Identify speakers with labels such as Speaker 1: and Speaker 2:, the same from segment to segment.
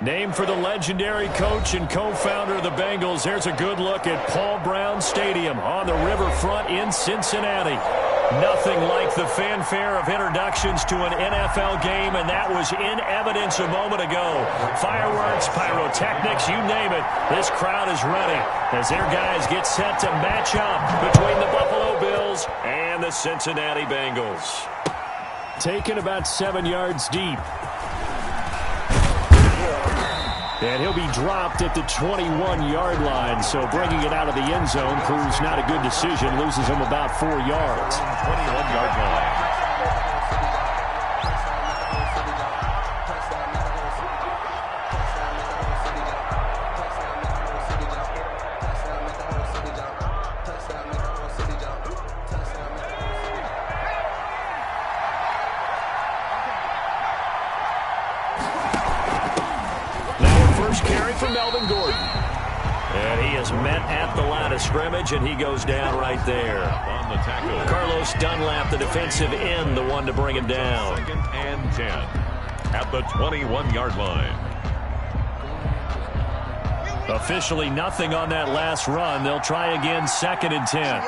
Speaker 1: Named for the legendary coach and co-founder of the Bengals, there's a good look at Paul Brown Stadium on the riverfront in Cincinnati. Nothing like the fanfare of introductions to an NFL game, and that was in evidence a moment ago. Fireworks, pyrotechnics, you name it. This crowd is ready as their guys get set to match up between the Buffalo Bills and the Cincinnati Bengals. Taken about 7 yards deep. And he'll be dropped at the 21-yard line, so bringing it out of the end zone proves not a good decision. Loses him about 4 yards.
Speaker 2: 21-yard line.
Speaker 1: And he is met at the line of scrimmage, and he goes down right there.
Speaker 2: On the tackle.
Speaker 1: Carlos Dunlap, the defensive end, the one to bring him down.
Speaker 2: 2nd and 10 at the 21-yard line.
Speaker 1: Officially nothing on that last run. They'll try again, 2nd and 10.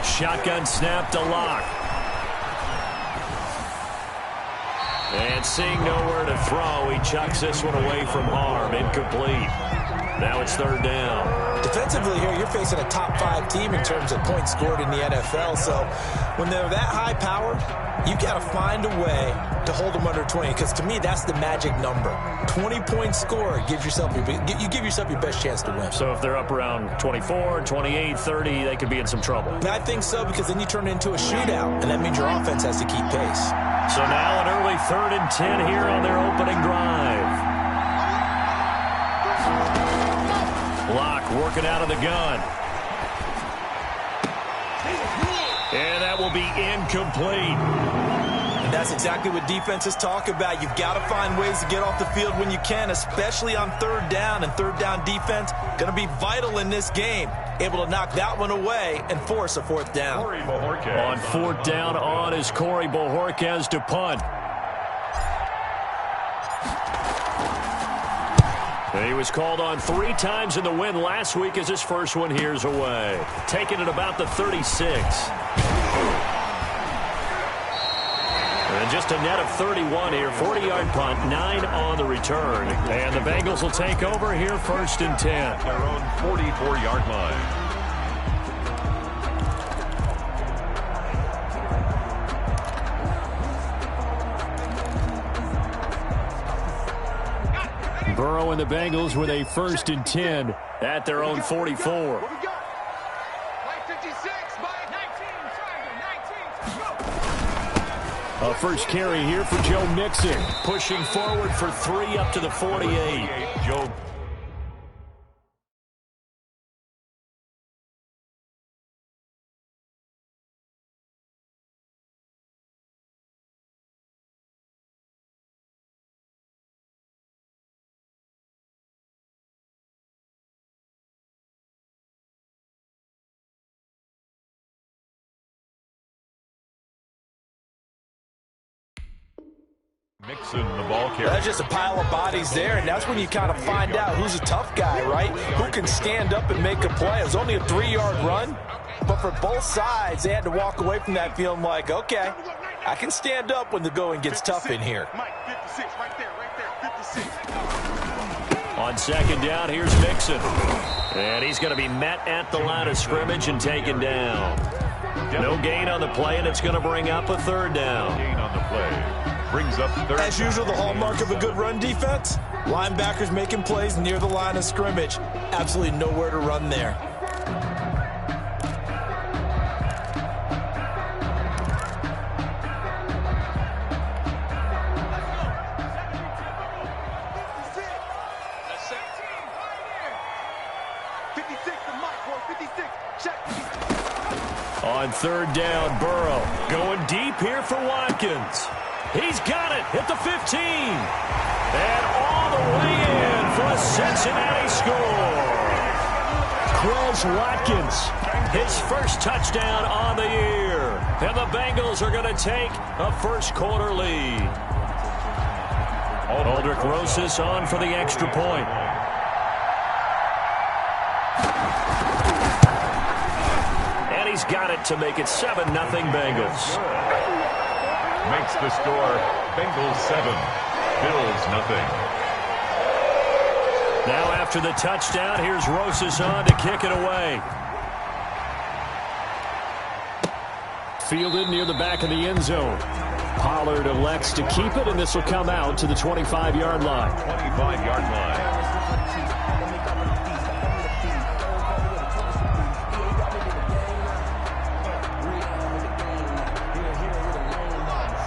Speaker 1: Shotgun snap to Locke. And seeing nowhere to throw, he chucks this one away from harm. Incomplete. Now it's 3rd down.
Speaker 3: Defensively here, you're facing a top 5 team in terms of points scored in the NFL. So when they're that high-powered, you got to find a way to hold them under 20. Because to me, that's the magic number. 20-point score gives yourself you give yourself your best chance to win.
Speaker 1: So if they're up around 24, 28, 30, they could be in some trouble.
Speaker 3: I think so, because then you turn it into a shootout, and that means your offense has to keep pace.
Speaker 1: So now an early 3rd and 10 here on their opening drive. Locke working out of the gun. And that will be incomplete.
Speaker 3: And that's exactly what defenses talk about. You've got to find ways to get off the field when you can, especially on 3rd down. And 3rd down defense going to be vital in this game. Able to knock that one away and force a 4th down.
Speaker 1: On 4th down on is Corey Bojorquez to punt. He was called on 3 times in the win last week as his first one here's away. Taking it about the 36. And just a net of 31 here. 40-yard punt, 9 on the return. And the Bengals will take over here 1st and 10.
Speaker 2: Their own 44-yard line.
Speaker 1: Burrow and the Bengals with a 1st and 10 at their own 44. A first carry here for Joe Mixon. Pushing forward for 3 up to the 48.
Speaker 2: Joe. Mixon, the ball carrier.
Speaker 3: That's just a pile of bodies there, and that's when you kind of find out who's a tough guy, right? Who can stand up and make a play. It was only a 3-yard run, but for both sides, they had to walk away from that feeling like, okay, I can stand up when the going gets tough in here.
Speaker 4: Mike, 56, right there, 56.
Speaker 1: On 2nd down, here's Mixon. And he's going to be met at the line of scrimmage and taken down. No gain on the play, and it's going to bring up a 3rd down.
Speaker 2: Gain on the play. Brings up 3rd.
Speaker 3: As usual, the hallmark of a good run defense, linebackers making plays near the line of scrimmage. Absolutely nowhere to run there.
Speaker 1: On 3rd down, Burrow going deep here for Watkins. He's got it at the 15. And all the way in for a Cincinnati score. Quez Watkins His first touchdown on the year. And the Bengals are going to take a first-quarter lead. Aldrich Rosas on for the extra point. And he's got it to make it 7-0 Bengals.
Speaker 2: Makes the score Bengals 7, Bills nothing.
Speaker 1: Now after the touchdown, here's Rosas on to kick it away. Fielded near the back of the end zone. Pollard elects to keep it, and this will come out to the 25-yard line.
Speaker 2: 25-yard line.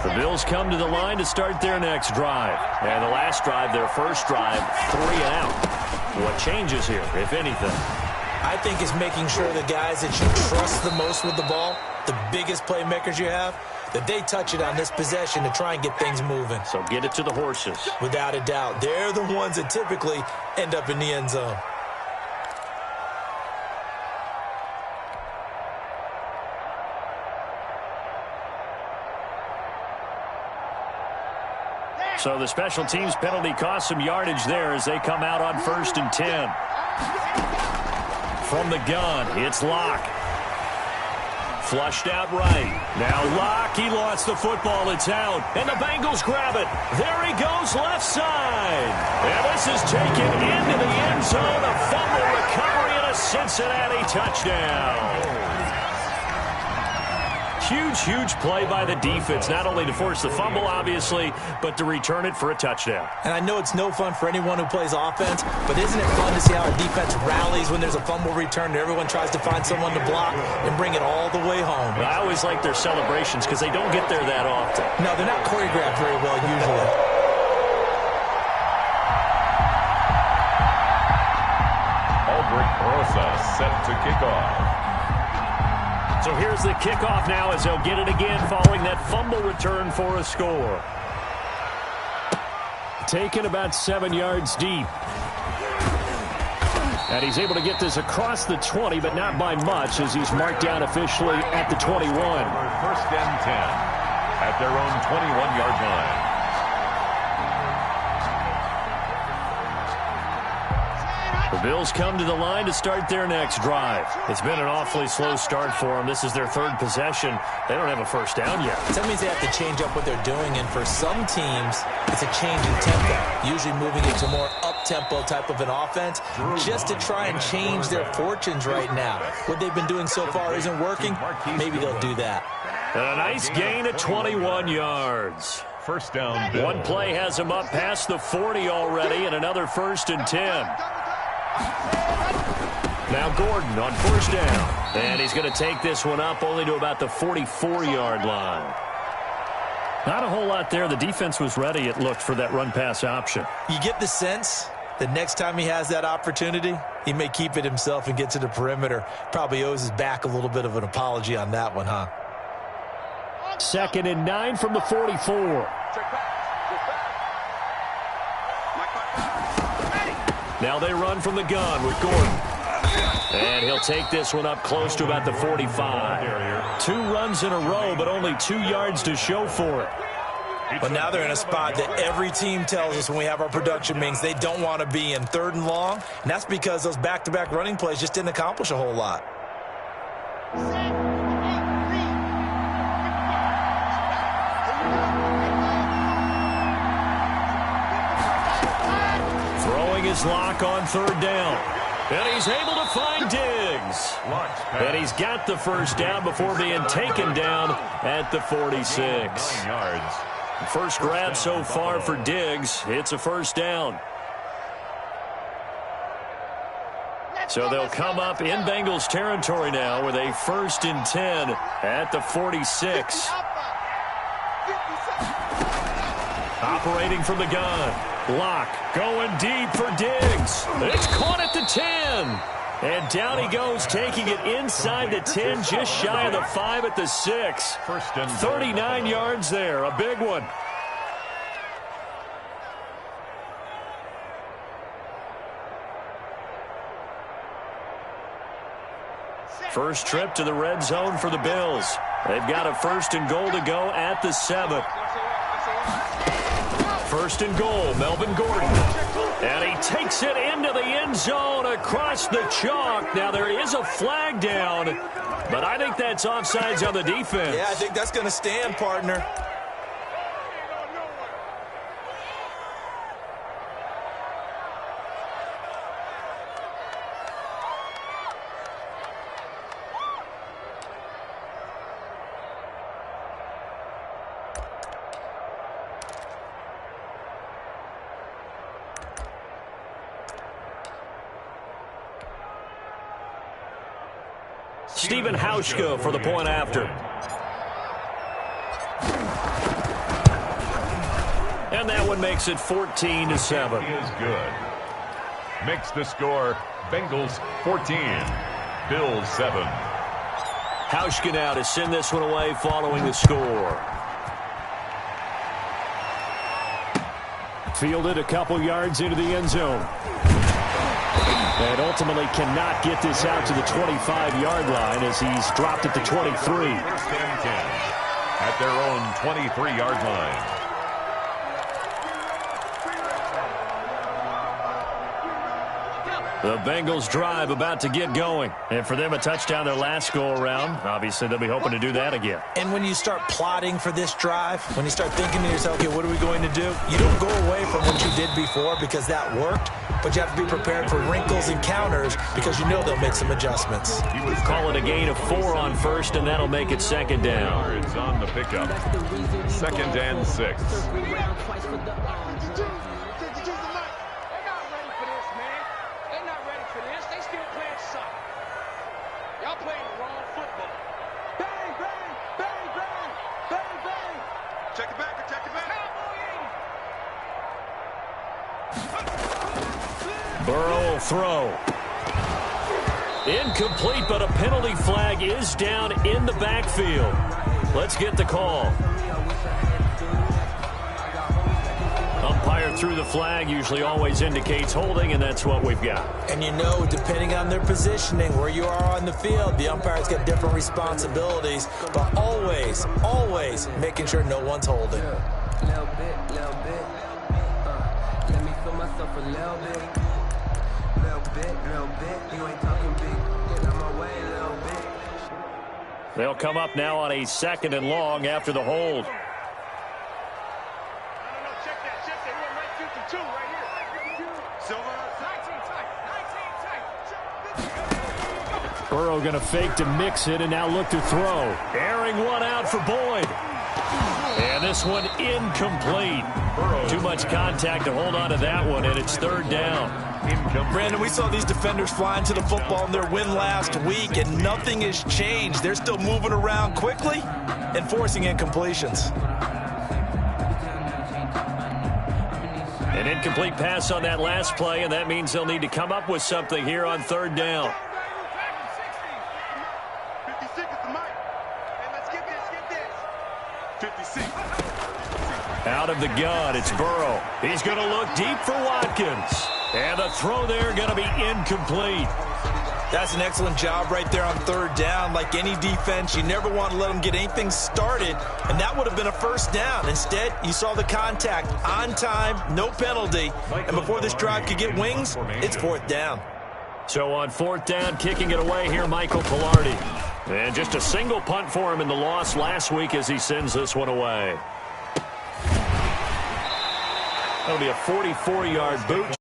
Speaker 1: The Bills come to the line to start their next drive. And the last drive, their first drive, 3 and out. What changes here, if anything?
Speaker 3: I think it's making sure the guys that you trust the most with the ball, the biggest playmakers you have, that they touch it on this possession to try and get things moving.
Speaker 1: So get it to the horses.
Speaker 3: Without a doubt. They're the ones that typically end up in the end zone.
Speaker 1: So the special teams penalty cost some yardage there as they come out on 1st and 10. From the gun, it's Locke. Flushed out right. Now Locke, he lost the football. It's out. And the Bengals grab it. There he goes, left side. And this is taken into the end zone. A fumble recovery and a Cincinnati touchdown. Huge play by the defense, not only to force the fumble, obviously, but to return it for a touchdown.
Speaker 3: And I know it's no fun for anyone who plays offense, but isn't it fun to see how our defense rallies when there's a fumble return and everyone tries to find someone to block and bring it all the way home?
Speaker 1: I always like their celebrations because they don't get there that often.
Speaker 3: No, they're not choreographed very well usually.
Speaker 2: Aldrich Rosas set to kick off.
Speaker 1: So here's the kickoff now as they'll get it again following that fumble return for a score. Taken about 7 yards deep. And he's able to get this across the 20, but not by much as he's marked down officially at the 21.
Speaker 2: 1st and 10 at their own 21-yard line.
Speaker 1: The Bills come to the line to start their next drive. It's been an awfully slow start for them. This is their 3rd possession. They don't have a first down yet.
Speaker 3: That means they have to change up what they're doing, and for some teams, it's a change in tempo, usually moving it to more up-tempo type of an offense just to try and change their fortunes right now. What they've been doing so far isn't working. Maybe they'll do that.
Speaker 1: And a nice gain of 21 yards.
Speaker 2: First down, Bills.
Speaker 1: One play has him up past the 40 already, and another 1st and 10. Now Gordon on 1st down. And he's going to take this one up only to about the 44-yard line. Not a whole lot there. The defense was ready, it looked, for that run-pass option.
Speaker 3: You get the sense that next time he has that opportunity, he may keep it himself and get to the perimeter. Probably owes his back a little bit of an apology on that one, huh?
Speaker 1: 2nd and 9 from the 44. Now they run from the gun with Gordon. And he'll take this one up close to about the 45. 2 runs in a row, but only 2 yards to show for it.
Speaker 3: But now they're in a spot that every team tells us when we have our production meetings they don't want to be in, 3rd and long. And that's because those back-to-back running plays just didn't accomplish a whole lot.
Speaker 1: His lock on 3rd down. And he's able to find Diggs. And he's got the first down before being taken down at the 46. First grab so far for Diggs. It's a first down. So they'll come up in Bengals territory now with a 1st and 10 at the 46. Operating from the gun. Locke going deep for Diggs. It's caught at the 10. And down he goes, taking it inside the 10, just shy of the 5 at the 6. 39 yards there, a big one. First trip to the red zone for the Bills. They've got a 1st and goal to go at the 7. 1st and goal, Melvin Gordon. And he takes it into the end zone across the chalk. Now, there is a flag down, but I think that's offsides on the defense.
Speaker 3: Yeah, I think that's going to stand, partner.
Speaker 1: Stephen Hauschka for the point after. And that one makes it 14-7.
Speaker 2: Is good. Makes the score Bengals 14, Bills 7.
Speaker 1: Hauschka now to send this one away following the score. Fielded a couple yards into the end zone. And ultimately cannot get this out to the 25-yard line as he's dropped it to 23.
Speaker 2: 1st and 10 at their own 23-yard line.
Speaker 1: The Bengals drive about to get going. And for them, a touchdown their last go-around. Obviously, they'll be hoping to do that again.
Speaker 3: And when you start plotting for this drive, when you start thinking to yourself, okay, what are we going to do? You don't go away from what you did before because that worked, but you have to be prepared for wrinkles and counters because you know they'll make some adjustments.
Speaker 1: Call it a gain of 4 on 1st, and that'll make it 2nd down.
Speaker 2: It's on the pickup. 2nd and 6.
Speaker 1: Burrow will throw. Incomplete, but a penalty flag is down in the backfield. Let's get the call. Umpire threw the flag, usually always indicates holding, and that's what we've got.
Speaker 3: And you know, depending on their positioning, where you are on the field, the umpire's got different responsibilities, but always, always making sure no one's holding.
Speaker 5: Little bit. Let me feel myself a little bit. Little bit. You ain't talking big. Get out my way a little bit.
Speaker 1: They'll come up now on a 2nd and long after the hold.
Speaker 4: Check that. He went right through the 2 right here. Silver. 19 tight.
Speaker 1: Burrow going to fake to mix it and now look to throw. Airing one out for Boyd. And this one incomplete. Too much contact to hold on to that one, and it's 3rd down.
Speaker 3: Brandon, we saw these defenders flying to the football in their win last week, and nothing has changed. They're still moving around quickly and forcing incompletions.
Speaker 1: An incomplete pass on that last play, and that means they'll need to come up with something here on 3rd down.
Speaker 4: 56 is the mic. Hey, let's get this. 56.
Speaker 1: Out of the gun, it's Burrow. He's going to look deep for Watkins. And the throw there going to be incomplete.
Speaker 3: That's an excellent job right there on 3rd down. Like any defense, you never want to let them get anything started, and that would have been a 1st down. Instead, you saw the contact on time, no penalty, and before this drive could get wings, it's 4th down.
Speaker 1: So on 4th down, kicking it away here, Michael Pilardi. And just a single punt for him in the loss last week as he sends this one away. That'll be a 44-yard boot.